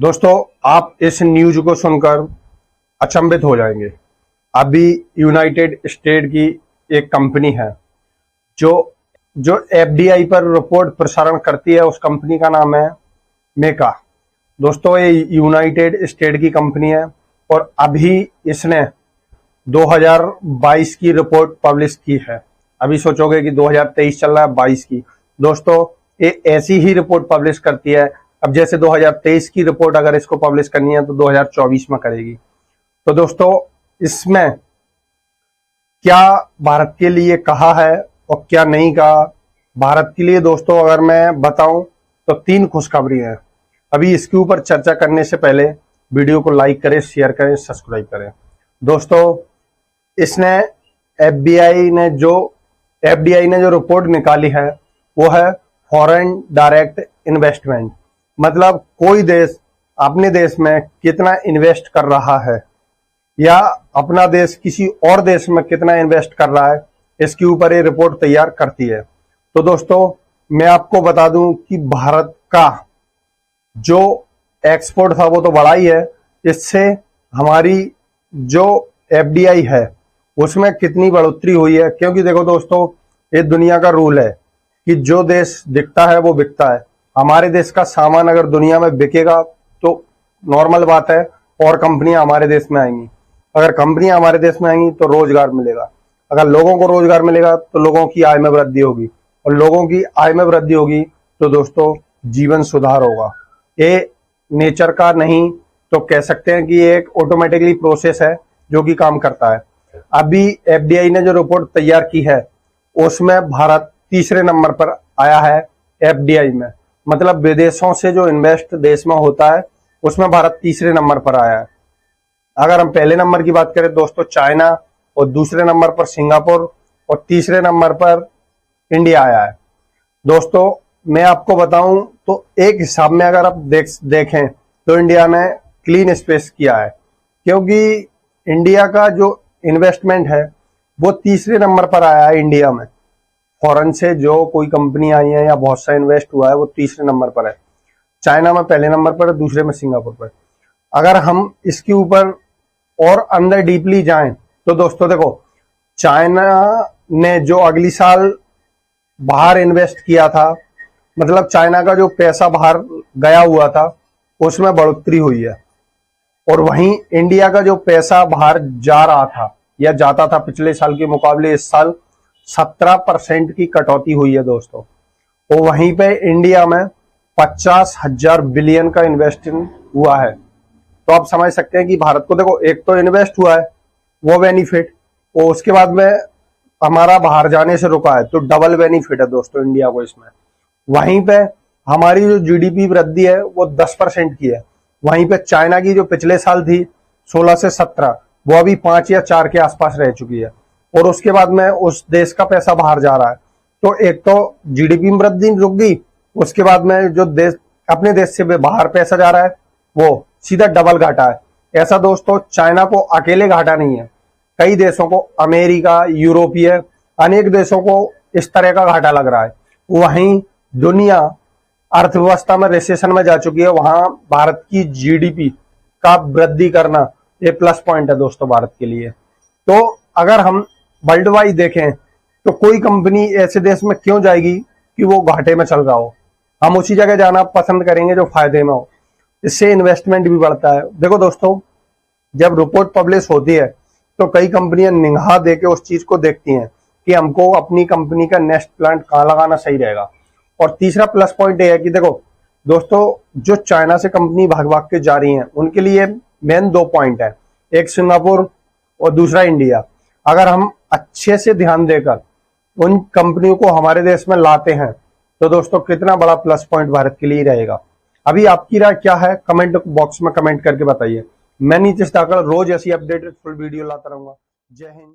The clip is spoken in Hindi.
दोस्तों, आप इस न्यूज को सुनकर अचंभित हो जाएंगे। अभी यूनाइटेड स्टेट की एक कंपनी है जो जो एफडीआई पर रिपोर्ट प्रसारण करती है। उस कंपनी का नाम है मेका। दोस्तों, ये यूनाइटेड स्टेट की कंपनी है और अभी इसने 2022 की रिपोर्ट पब्लिश की है। अभी सोचोगे कि 2023 चल रहा है, 22 की। दोस्तों, ये ऐसी ही रिपोर्ट पब्लिश करती है। अब जैसे 2023 की रिपोर्ट अगर इसको पब्लिश करनी है तो 2024 में करेगी। तो दोस्तों, इसमें क्या भारत के लिए कहा है और क्या नहीं कहा। भारत के लिए दोस्तों अगर मैं बताऊं तो 3 खुशखबरी हैं। अभी इसके ऊपर चर्चा करने से पहले वीडियो को लाइक करें, शेयर करें, सब्सक्राइब करें। दोस्तों, इसने एफडीआई ने जो रिपोर्ट निकाली है वो है फॉरेन डायरेक्ट इन्वेस्टमेंट। मतलब कोई देश अपने देश में कितना इन्वेस्ट कर रहा है या अपना देश किसी और देश में कितना इन्वेस्ट कर रहा है, इसके ऊपर ये रिपोर्ट तैयार करती है। तो दोस्तों, मैं आपको बता दूं कि भारत का जो एक्सपोर्ट था वो तो बढ़ा ही है। इससे हमारी जो एफडीआई है उसमें कितनी बढ़ोतरी हुई है। क्योंकि देखो दोस्तों, ये दुनिया का रूल है कि जो देश दिखता है वो बिकता है। हमारे देश का सामान अगर दुनिया में बिकेगा तो नॉर्मल बात है और कंपनियां हमारे देश में आएंगी। अगर कंपनियां हमारे देश में आएंगी तो रोजगार मिलेगा। अगर लोगों को रोजगार मिलेगा तो लोगों की आय में वृद्धि होगी और लोगों की आय में वृद्धि होगी तो दोस्तों जीवन सुधार होगा। ये नेचर का नहीं तो कह सकते हैं कि ये एक ऑटोमेटिकली प्रोसेस है जो कि काम करता है। अभी एफडीआई ने जो रिपोर्ट तैयार की है उसमें भारत तीसरे नंबर पर आया है एफडीआई में। मतलब विदेशों से जो इन्वेस्ट देश में होता है उसमें भारत तीसरे नंबर पर आया है। अगर हम पहले नंबर की बात करें दोस्तों, चाइना, और दूसरे नंबर पर सिंगापुर और तीसरे नंबर पर इंडिया आया है। दोस्तों, मैं आपको बताऊं तो एक हिसाब में अगर आप देखें तो इंडिया ने क्लीन स्पेस किया है। क्योंकि इंडिया का जो इन्वेस्टमेंट है वो तीसरे नंबर पर आया है। इंडिया में फॉरेन से जो कोई कंपनी आई है या बहुत सा इन्वेस्ट हुआ है वो तीसरे नंबर पर है। चाइना में पहले नंबर पर है, दूसरे में सिंगापुर पर। अगर हम इसके ऊपर और अंदर डीपली जाएं तो दोस्तों देखो, चाइना ने जो अगली साल बाहर इन्वेस्ट किया था, मतलब चाइना का जो पैसा बाहर गया हुआ था उसमें बढ़ोतरी हुई है। और वहीं इंडिया का जो पैसा बाहर जा रहा था या जाता था पिछले साल के मुकाबले इस साल 17% की कटौती हुई है दोस्तों। तो वहीं पे इंडिया में 50,000 बिलियन का इन्वेस्टमेंट हुआ है। तो आप समझ सकते हैं कि भारत को देखो, एक तो इन्वेस्ट हुआ है वो बेनिफिट, और उसके बाद में हमारा बाहर जाने से रुका है, तो डबल बेनिफिट है दोस्तों इंडिया को इसमें। वहीं पे हमारी जो जीडीपी वृद्धि है वो 10% की है। वहीं पे चाइना की जो पिछले साल थी 16 से 17, वो अभी 5 या 4 के आसपास रह चुकी है। और उसके बाद में उस देश का पैसा बाहर जा रहा है, तो एक तो जीडीपी में वृद्धि रुक गई, उसके बाद में जो देश अपने देश से बाहर पैसा जा रहा है वो सीधा डबल घाटा है। ऐसा दोस्तों चाइना को अकेले घाटा नहीं है, कई देशों को, अमेरिका, यूरोपीय, अनेक देशों को इस तरह का घाटा लग रहा है। वहीं दुनिया अर्थव्यवस्था में रिसेशन में जा चुकी है, वहां भारत की जीडीपी का वृद्धि करना ये प्लस पॉइंट है दोस्तों भारत के लिए। तो अगर हम वर्ल्ड वाइड देखें तो कोई कंपनी ऐसे देश में क्यों जाएगी कि वो घाटे में चल रहा हो। हम उसी जगह जाना पसंद करेंगे जो फायदे में हो। इससे इन्वेस्टमेंट भी बढ़ता है। देखो दोस्तों, जब रिपोर्ट पब्लिश होती है तो कई कंपनियां निगाह देके उस चीज को देखती हैं कि हमको अपनी कंपनी का नेक्स्ट प्लांट कहाँ लगाना सही रहेगा। और तीसरा प्लस पॉइंट ये है कि देखो दोस्तों, जो चाइना से कंपनी भाग भाग के जा रही हैं उनके लिए मेन 2 पॉइंट है, एक सिंगापुर और दूसरा इंडिया। अगर हम अच्छे से ध्यान देकर उन कंपनियों को हमारे देश में लाते हैं तो दोस्तों कितना बड़ा प्लस पॉइंट भारत के लिए रहेगा। अभी आपकी राय क्या है कमेंट बॉक्स में कमेंट करके बताइए। मैं नीतीश धाकड़ रोज ऐसी अपडेटेड फुल वीडियो लाता रहूंगा। जय हिंद।